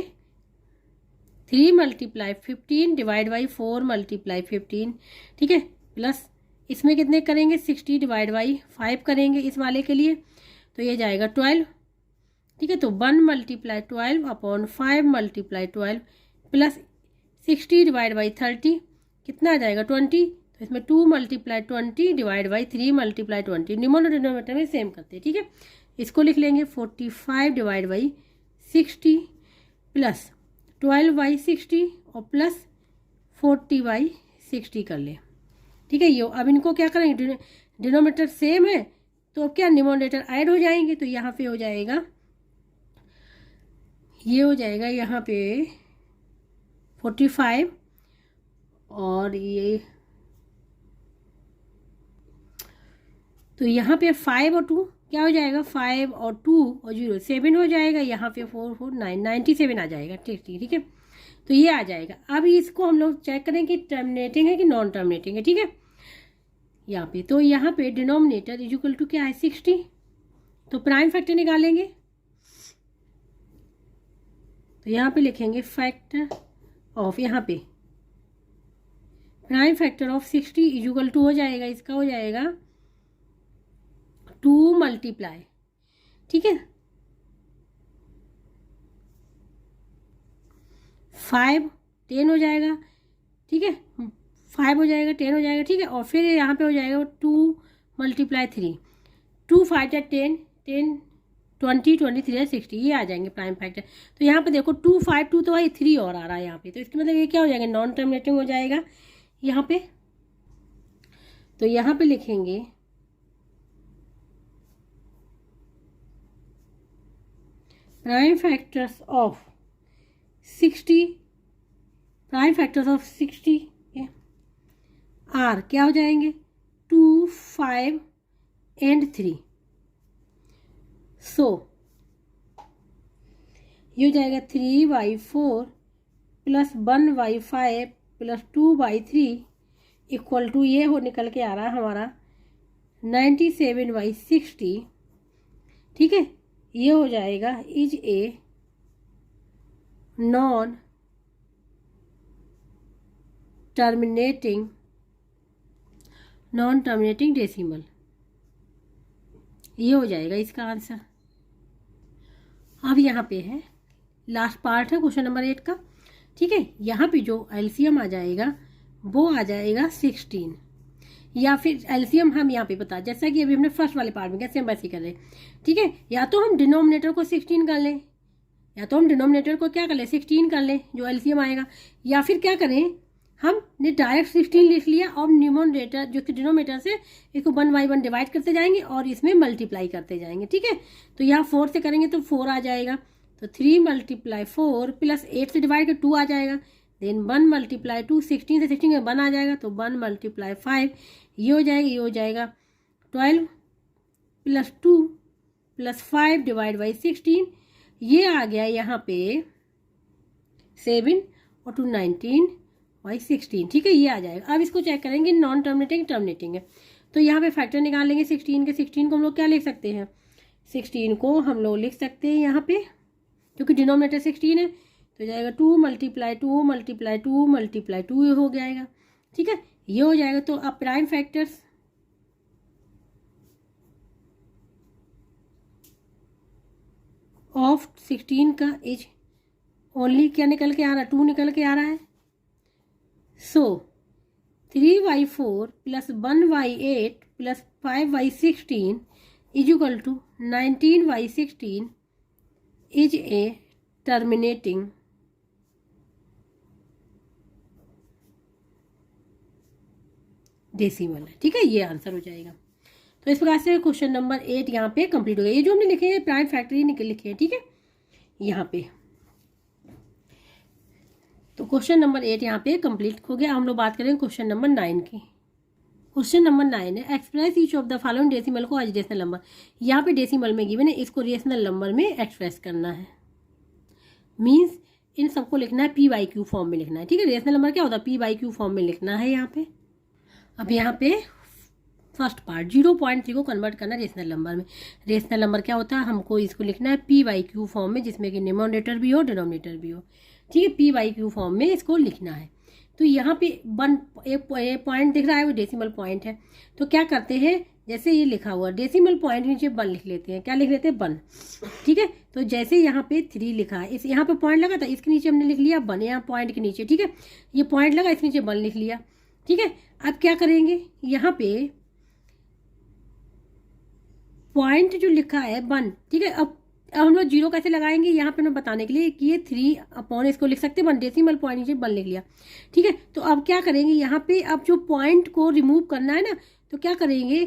Speaker 1: 3 × 15 डिवाइड बाई 4 × 15, ठीक है, प्लस इसमें कितने करेंगे 60 डिवाइड बाई 5 करेंगे इस वाले के लिए, तो ये जाएगा 12, ठीक है। तो 1 × 12/5 × 12 प्लस 60 डिवाइड बाई 30 कितना आ जाएगा 20, तो इसमें 2 × 20 डिवाइड बाई 3 × 20, डिनोमिनेटर में सेम करते हैं, ठीक है। इसको लिख लेंगे 45 डिवाइड बाई 60 प्लस 12/60 और प्लस 40/60 कर ले, ठीक है। ये अब इनको क्या करेंगे, डिनोमिनेटर सेम है तो अब क्या न्यूमरेटर ऐड हो जाएंगे, तो यहाँ पे हो जाएगा ये हो जाएगा यहाँ पे 45 और ये, तो यहाँ पे 5 और 2 क्या हो जाएगा 5 और 2 और 0 7 हो जाएगा, यहाँ पे 4 4 9 97 आ जाएगा, ठीक है। तो ये आ जाएगा। अब इसको हम लोग चेक करें कि टर्मिनेटिंग है कि नॉन टर्मिनेटिंग है, ठीक है। यहाँ पे तो यहाँ पे डिनोमिनेटर इज इक्वल टू क्या है 60, तो प्राइम फैक्टर निकालेंगे तो यहाँ पे लिखेंगे फैक्टर ऑफ, यहाँ पे prime factor of 60 is equal to हो जाएगा, इसका हो जाएगा 2 × ठीक है 5 10 हो जाएगा, ठीक है 5 हो जाएगा 10 हो जाएगा, ठीक है। और फिर यहाँ पे हो जाएगा 2 × 3, 2 5 या 10 10 20 23 या 60, ये आ जाएंगे प्राइम फैक्टर। तो यहाँ पे देखो 2 5 2 तो भाई 3 और आ रहा है यहाँ पे, तो इसका मतलब ये क्या हो जाएगा नॉन टर्मिनेटिंग हो जाएगा यहाँ पे। तो यहाँ पे लिखेंगे prime factors of 60, prime factors of 60 are क्या हो जाएंगे 2 5 एंड 3, सो ये हो जाएगा 3/4 प्लस 1/5 प्लस 2/3 इक्वल टू ये हो निकल के आ रहा है हमारा 97/60, ठीक है। ये हो जाएगा is a non terminating decimal, ये हो जाएगा इसका आंसर। अब यहाँ पे है लास्ट पार्ट है क्वेश्चन नंबर 8 का, ठीक है। यहाँ पे जो एलसीएम आ जाएगा वो आ जाएगा 16, या फिर एलसीएम हम यहाँ पे बता जैसा कि अभी हमने फर्स्ट वाले पार्ट में कैसे हम वैसे कर रहे हैं, ठीक है। या तो हम डिनोमिनेटर को 16 कर लें, या तो हम डिनोमिनेटर को क्या कर लें 16 कर लें जो एलसीएम आएगा, या फिर क्या करें हमने डायरेक्ट 16 लिख लिया और न्यूमरेटर जो कि डिनोमिनेटर से इसको 1/1 डिवाइड करते जाएंगे और इसमें मल्टीप्लाई करते जाएंगे, ठीक है। तो यहाँ 4 से करेंगे तो 4 आ जाएगा, तो 3 × 4 प्लस 8 से डिवाइड कर 2 आ जाएगा, देन 1 × 2 16 से 16 का 1 आ जाएगा, तो 1 × 5 ये हो जाएगा, ये हो जाएगा 12 प्लस 2 प्लस 5 डिवाइड बाई 16, ये आ गया यहाँ पे 7 और 219/16, ठीक है, ये आ जाएगा। अब इसको चेक करेंगे नॉन टर्मिनेटिंग टर्मिनेटिंग है, तो यहाँ पे फैक्टर निकाल लेंगे 16 के। 16 को हम लोग क्या लिख सकते हैं, 16 को हम लोग लिख सकते हैं यहाँ पे, क्योंकि डिनोमिनेटर 16 है तो जाएगा 2 × 2 × 2 × 2 हो जाएगा, ठीक है, ये हो जाएगा। तो अब प्राइम फैक्टर्स ऑफ 16 का इज ओनली क्या निकल के आ रहा है, 2 निकल के आ रहा है। So 3/4 + 1/8 + 5/16 is equal to 19/16 is a terminating decimal है, ठीक है, ये आंसर हो जाएगा। तो इस प्रकार से क्वेश्चन नंबर 8 यहाँ पे कंप्लीट हो गया। ये जो हमने लिखे हैं प्राइम फैक्टरी लिखे हैं, ठीक है, यहाँ पे। तो क्वेश्चन नंबर 8 यहाँ पे कंप्लीट हो गया। हम लोग बात करेंगे क्वेश्चन नंबर 9 की। क्वेश्चन नंबर 9 है express each of the following decimal को एज रेशनल नंबर। यहाँ पे डेसिमल में गिवन है, इसको रेशनल नंबर में एक्सप्रेस करना है, मीन्स इन सबको लिखना है p/q फॉर्म में लिखना है, ठीक है। रेशनल नंबर क्या होता है, p/q फॉर्म में लिखना है यहाँ पे। अब यहाँ पे फर्स्ट पार्ट 0.3 को कन्वर्ट करना रेशनल नंबर में। रेशनल नंबर क्या होता है, हमको इसको लिखना है p/q फॉर्म में, जिसमें कि न्यूमरेटर भी हो डिनोमिनेटर भी हो, ठीक है, p/q फॉर्म में इसको लिखना है। तो यहाँ पे एक पॉइंट दिख रहा है, वो डेसिमल पॉइंट है। तो क्या करते हैं, जैसे ये लिखा हुआ डेसिमल पॉइंट नीचे 1 लिख लेते हैं। क्या लिख लेते हैं, 1, ठीक है। तो जैसे यहाँ पे 3 लिखा है, इस यहाँ पे पॉइंट लगा था, इसके नीचे हमने लिख लिया 1, यहाँ पॉइंट के नीचे, ठीक है, ये पॉइंट लगा, इसके नीचे 1 लिख लिया, ठीक है। अब क्या करेंगे, यहाँ पे पॉइंट जो लिखा है 1, ठीक है। अब हम लोग 0 कैसे लगाएंगे, यहाँ पे मैं बताने के लिए कि ये 3/, इसको लिख सकते हैं 1, डेसिमल पॉइंट नीचे 1 लिख लिया, ठीक है। तो अब क्या करेंगे, यहाँ पे अब जो पॉइंट को रिमूव करना है ना, तो क्या करेंगे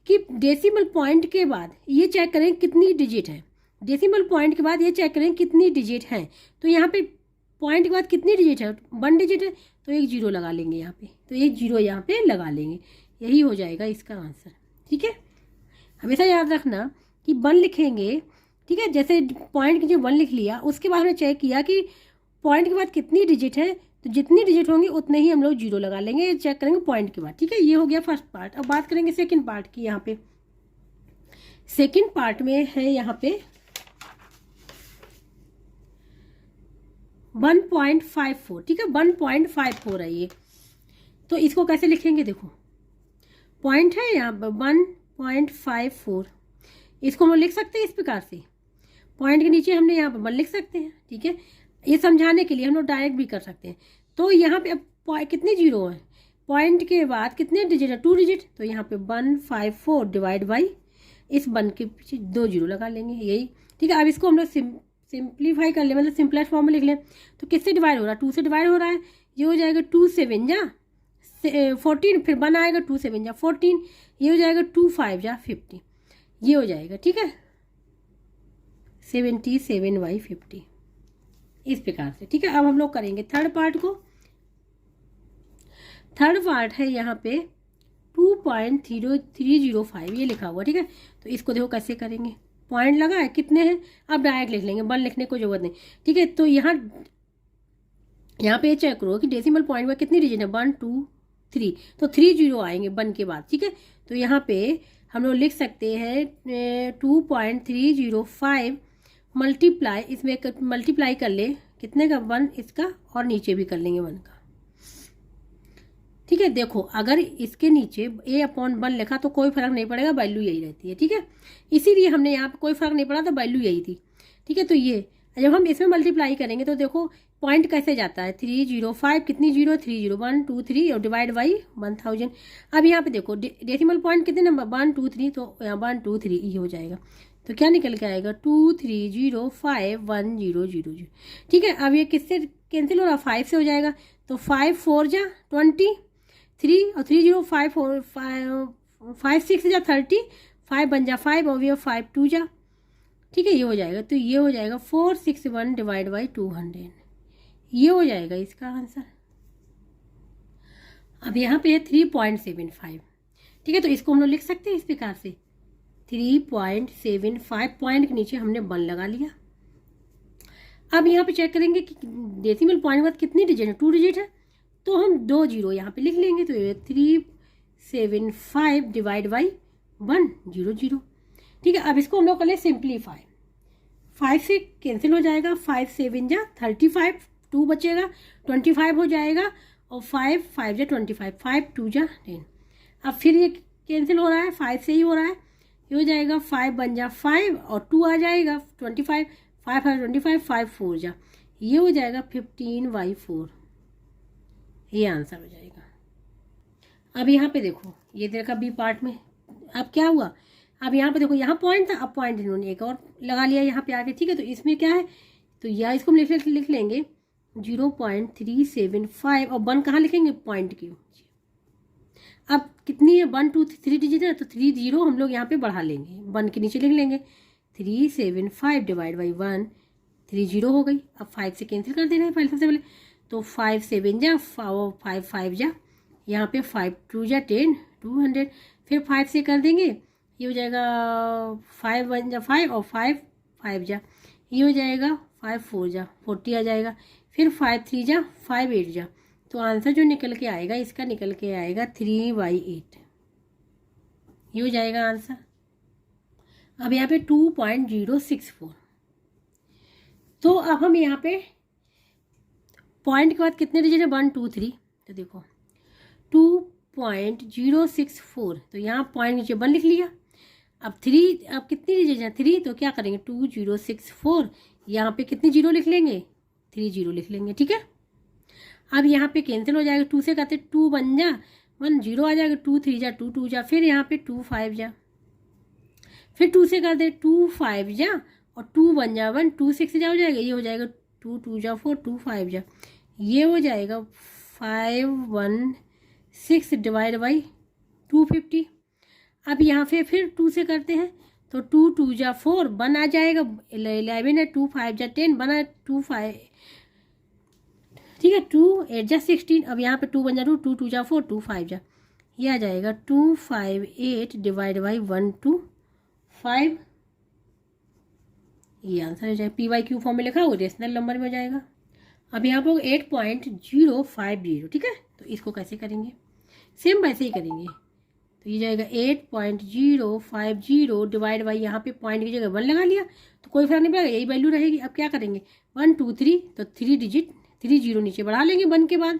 Speaker 1: कि डेसिमल पॉइंट के बाद ये चेक करें कितनी डिजिट है, डेसिमल पॉइंट के बाद ये चेक करें कितनी डिजिट है। तो यहाँ पे पॉइंट के बाद कितनी डिजिट है, 1 डिजिट है, तो एक 0 लगा लेंगे यहाँ पे, तो एक 0 यहाँ पे लगा लेंगे, यही हो जाएगा इसका आंसर, ठीक है। हमेशा याद रखना कि 1 लिखेंगे, ठीक है, जैसे पॉइंट के जो 1 लिख लिया, उसके बाद हमने चेक किया कि पॉइंट के बाद कितनी डिजिट है, तो जितनी डिजिट होंगी उतने ही हम लोग 0 लगा लेंगे, चेक करेंगे पॉइंट के बाद, ठीक है। ये हो गया फर्स्ट पार्ट। अब बात करेंगे सेकंड पार्ट की। यहाँ पे सेकंड पार्ट में है यहाँ पे 1.54, ठीक है, 1.54 है ये। तो इसको कैसे लिखेंगे, देखो पॉइंट है यहाँ पर 1.54, इसको हम लिख सकते हैं इस प्रकार से, पॉइंट के नीचे हमने यहाँ पर 1 लिख सकते हैं, ठीक है। ये समझाने के लिए हम लोग डायरेक्ट भी कर सकते हैं। तो यहाँ पे अब कितनी 0 है, पॉइंट के बाद कितने डिजिट है, 2 डिजिट, तो यहाँ पे 154 डिवाइड बाई इस 1 के पीछे 2 0 लगा लेंगे, यही, ठीक है। अब इसको हम लोग सिंप्लीफाई कर ले, मतलब सिंपलेस्ट फॉर्म में लिख लें। तो किससे डिवाइड हो रहा है, 2 से डिवाइड हो रहा है, ये हो जाएगा 2 7 जा 14, फिर 1 आएगा 2 7 जा 14, ये हो जाएगा 2 5 जा 50, ये हो जाएगा, ठीक है, 77/50 इस प्रकार से, ठीक है। अब हम लोग करेंगे थर्ड पार्ट को। थर्ड पार्ट है यहाँ पे 2.0305, ये लिखा हुआ, ठीक है। तो इसको देखो कैसे करेंगे, पॉइंट लगा है, कितने हैं, अब डायरेक्ट लिख लेंगे, 1 लिखने को जरूरत नहीं, ठीक है। तो यहाँ पे चेक करो कि डेसिमल पॉइंट में कितनी डिजिट है, 1 2 3, तो 3 0 आएंगे 1 के बाद, ठीक है। तो यहाँ पे हम लोग लिख सकते हैं 2.305 मल्टीप्लाई, इसमें मल्टीप्लाई कर ले कितने का, 1 इसका, और नीचे भी कर लेंगे 1 का, ठीक है। देखो अगर इसके नीचे a/1 लिखा तो कोई फर्क नहीं पड़ेगा, वैल्यू यही रहती है, ठीक है। इसीलिए हमने यहाँ पे कोई फर्क नहीं पड़ा, तो वैल्यू यही थी, ठीक है। तो ये जब हम इसमें मल्टीप्लाई करेंगे तो देखो पॉइंट कैसे जाता है, 305, कितनी 0, 3 0 1 2 3 और डिवाइड बाई 1000। अब यहाँ पे देखो डेसिमल पॉइंट कितने नंबर, 1 2 3, तो यहाँ 1 2 3 ये हो जाएगा। तो क्या निकल के आएगा, 2 3 0 5 1 0 0 0, ठीक है। अब ये किससे कैंसिल हो रहा, 5 से हो जाएगा, तो 5 4 जा 20, 3 और 3 0 5 4 5 6 जा 30, 5 1 जा 5 और ये 5 2 जा, ठीक है, ये हो जाएगा। तो ये हो जाएगा 461 डिवाइड बाई 200, ये हो जाएगा इसका आंसर। अब यहाँ पे है 3.75, ठीक है। तो इसको हम लोग लिख सकते हैं इस प्रकार से 3.75, पॉइंट के नीचे हमने 1 लगा लिया। अब यहाँ पे चेक करेंगे कि डेसिमल पॉइंट के बाद कितनी डिजिट है, 2 डिजिट है, तो हम 2 जीरो यहाँ पे लिख लेंगे। तो ये 375 डिवाइड बाई 100। ठीक है, अब इसको हम लोग कर ले सिंप्लीफाई। 5 से कैंसिल हो जाएगा, 5 7 जा 35, 2 बचेगा, 25 हो जाएगा, और 5 5 जा 25, 5 2 जा 10। अब फिर ये कैंसिल हो रहा है, 5 से ही हो रहा है, ये हो जाएगा 5 बन जा 5 और 2 आ जाएगा 25, 5 5 25, 5 4 जा, ये हो जाएगा 15/4। ये आंसर हो जाएगा। अब यहाँ पे देखो, ये देखा बी पार्ट में, अब क्या हुआ, अब यहाँ पे देखो, यहाँ पॉइंट था, अब पॉइंट इन्होंने एक और लगा लिया यहाँ पे आके। ठीक है, तो इसमें क्या है, तो या इसको हम लिख लेंगे 0.375, और 1 कहाँ लिखेंगे, पॉइंट की। अब कितनी है, 1 2 3 डिजिट है, तो 3 0 हम लोग यहाँ पे बढ़ा लेंगे, 1 के नीचे लिख लेंगे। 375 डिवाइड बाई 1, 3 0 हो गई। अब 5 से कैंसिल कर देना है पहले, सबसे पहले तो 5 7 जा 5 5 जा, यहाँ पे 5 2 जा 10, 200। फिर 5 से कर देंगे, ये हो जाएगा 5 1 जा 5 और 5 5 जा, ये हो जाएगा 5 4 जा 40 आ जाएगा। फिर 5 3 जा 5 8 जा, तो आंसर जो निकल के आएगा इसका निकल के आएगा 3/8। ये हो जाएगा आंसर। अब यहाँ पे 2.064, तो अब हम यहाँ पे पॉइंट के बाद कितने डिजिट है, 1 2 3, तो देखो 2.064, तो यहाँ पॉइंट नीचे 1 लिख लिया। अब 3, अब कितनी डिजिट है, 3, तो क्या करेंगे 2064, यहाँ पे कितनी जीरो लिख लेंगे, 3 0 लिख लेंगे। ठीक है, अब यहाँ पे कैंसिल हो जाएगा, 2 से करते 2 बन जा 1 0 आ जाएगा, 2 3 जा 2 2 जा, फिर यहाँ पे 2 5 जा, फिर 2 से कर दे 2 5 जा, और 2 बन जा 1, 2 6 जा हो जाएगा, ये हो जाएगा 2 2 जा 4, 2 5 जा, ये हो जाएगा 516 डिवाइड बाई 250। अब यहाँ पे फिर 2 से करते हैं, तो 2 2 जा 4, 1 आ जाएगा, 11 है, 2 5 जा 10, बना 2 5, ठीक है, 2 8 जा 16। अब यहाँ पे 2 बन जा 2 2 2 जा 4, 2 5 जा, ये आ जाएगा 258 डिवाइड बाई 125। ये आंसर हो जाएगा, PYQ फॉर्म में लिखा हो, रेशनल नंबर में हो जाएगा। अब यहाँ पर 8.050, ठीक है, तो इसको कैसे करेंगे, सेम वैसे ही करेंगे। तो ये जाएगा 8.050 डिवाइड बाई, यहाँ पे पॉइंट की जगह 1 लगा लिया, तो कोई फर्क नहीं पड़ेगा, यही वैल्यू रहेगी। अब क्या करेंगे, 1 2 3, तो 3 डिजिट 3 0 नीचे बढ़ा लेंगे 1 के बाद,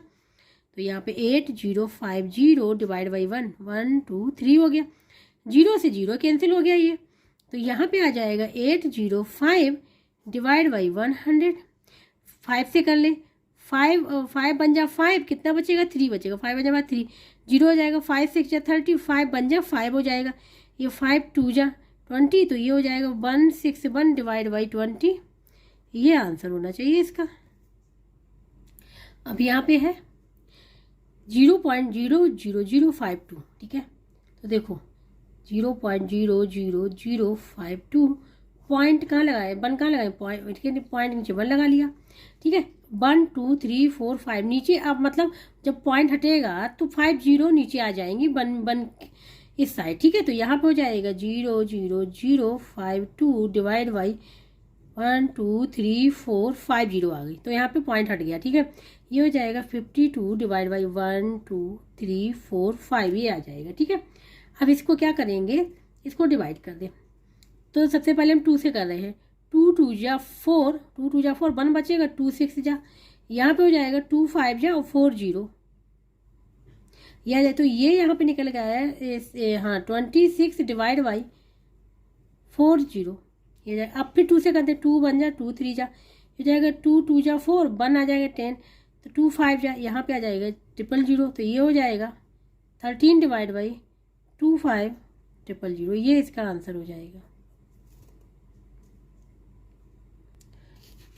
Speaker 1: तो यहाँ पे 8050 डिवाइड बाई 1, 1 2 3 हो गया, 0 से 0 कैंसिल हो गया ये, तो यहाँ पे आ जाएगा 805 डिवाइड बाई 100। 5 से कर ले, 5 बन जा 5, कितना बचेगा, 3 बचेगा, 5 बन जा 3, 0 हो जाएगा, 5 6 जा 30, 5 बन जा 5 हो जाएगा, ये 5 2 जा 20, तो ये हो जाएगा 161 डिवाइड बाई 20। ये आंसर होना चाहिए इसका। अब यहाँ पे है 0.00052, ठीक है, तो देखो 0.00052, पॉइंट कहाँ लगाए, 1 कहाँ लगाए, पॉइंट नीचे 1 लगा लिया। ठीक है, 1 2 3 4 5 नीचे, अब मतलब जब पॉइंट हटेगा तो 5 0 नीचे आ जाएंगी 1 इस साइड। ठीक है, तो यहाँ पे हो जाएगा 0.00052 डिवाइड बाई 1 2 3 4 5 0 आ गई, तो यहाँ पे पॉइंट हट गया। ठीक है, ये हो जाएगा 52 डिवाइड बाई 1 2 3 4 5, ये आ जाएगा। ठीक है, अब इसको क्या करेंगे, इसको डिवाइड कर दें, तो सबसे पहले हम 2 से कर रहे हैं, 2 2 जा 4, 2 2 जा 4, 1 बचेगा, 2 6 जा, यहाँ पे हो जाएगा 2 5 जा और 4 0, यह जाए, तो ये यहाँ पे निकल गया है, हाँ 26 डिवाइड बाई 4 0, ये जाए। अब फिर 2 से करते, 2 बन जा 2 3 जा, ये जाएगा 2 2 जा 4, 1 आ जाएगा 10, तो 2 5 जा, यहाँ पे आ जाएगा 000, तो ये हो जाएगा 13 डिवाइड बाई 2 5 000, ये इसका आंसर हो जाएगा।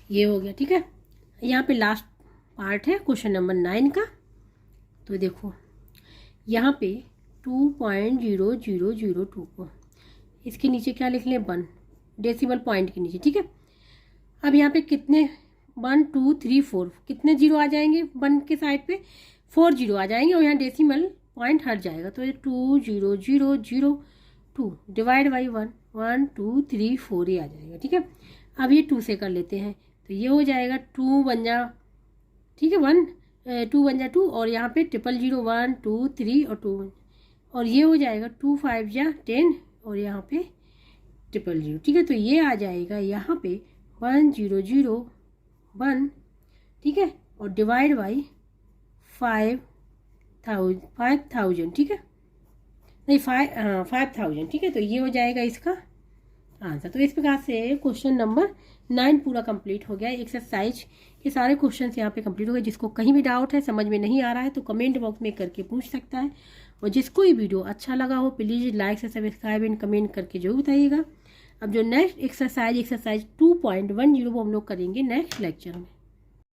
Speaker 1: ये हो गया। ठीक है, यहाँ पे लास्ट पार्ट है क्वेश्चन नंबर 9 का, तो देखो यहाँ पे 2.0002 को इसके नीचे क्या लिख लें, 1 डेसिमल पॉइंट के नीचे। ठीक है, अब यहाँ पे कितने 1 2 3 4 कितने जीरो आ जाएंगे, 1 के साइड पे 4 0 आ जाएंगे, और यहाँ डेसिमल पॉइंट हट जाएगा, तो ये 20002 डिवाइड बाई 1 1 2 3 4 ये आ जाएगा। ठीक है, अब ये 2 से कर लेते हैं, तो तो ये हो जाएगा 2 1 जा, ठीक है, 1 2 1 जा 2, और यहाँ पे 000 1 2 3 और 2 और ये हो जाएगा 2 5 जा 10 और यहाँ पे 000, ठीक है। तो ये आ जाएगा यहाँ पे 1001, ठीक है, और डिवाइड बाई 5000, ठीक है, नहीं 5000, ठीक है। तो ये हो जाएगा इसका आंसर। तो इस प्रकार से क्वेश्चन नंबर 9 पूरा कंप्लीट हो गया। एक्सरसाइज के सारे क्वेश्चंस यहाँ पे कंप्लीट हो गए। जिसको कहीं भी डाउट है, समझ में नहीं आ रहा है, तो कमेंट बॉक्स में करके पूछ सकता है। और जिसको ये वीडियो अच्छा लगा हो प्लीज़ लाइक से सब्सक्राइब एंड कमेंट करके जरूर बताइएगा। अब जो नेक्स्ट एक्सरसाइज 2.10 वो हम लोग करेंगे नेक्स्ट लेक्चर में।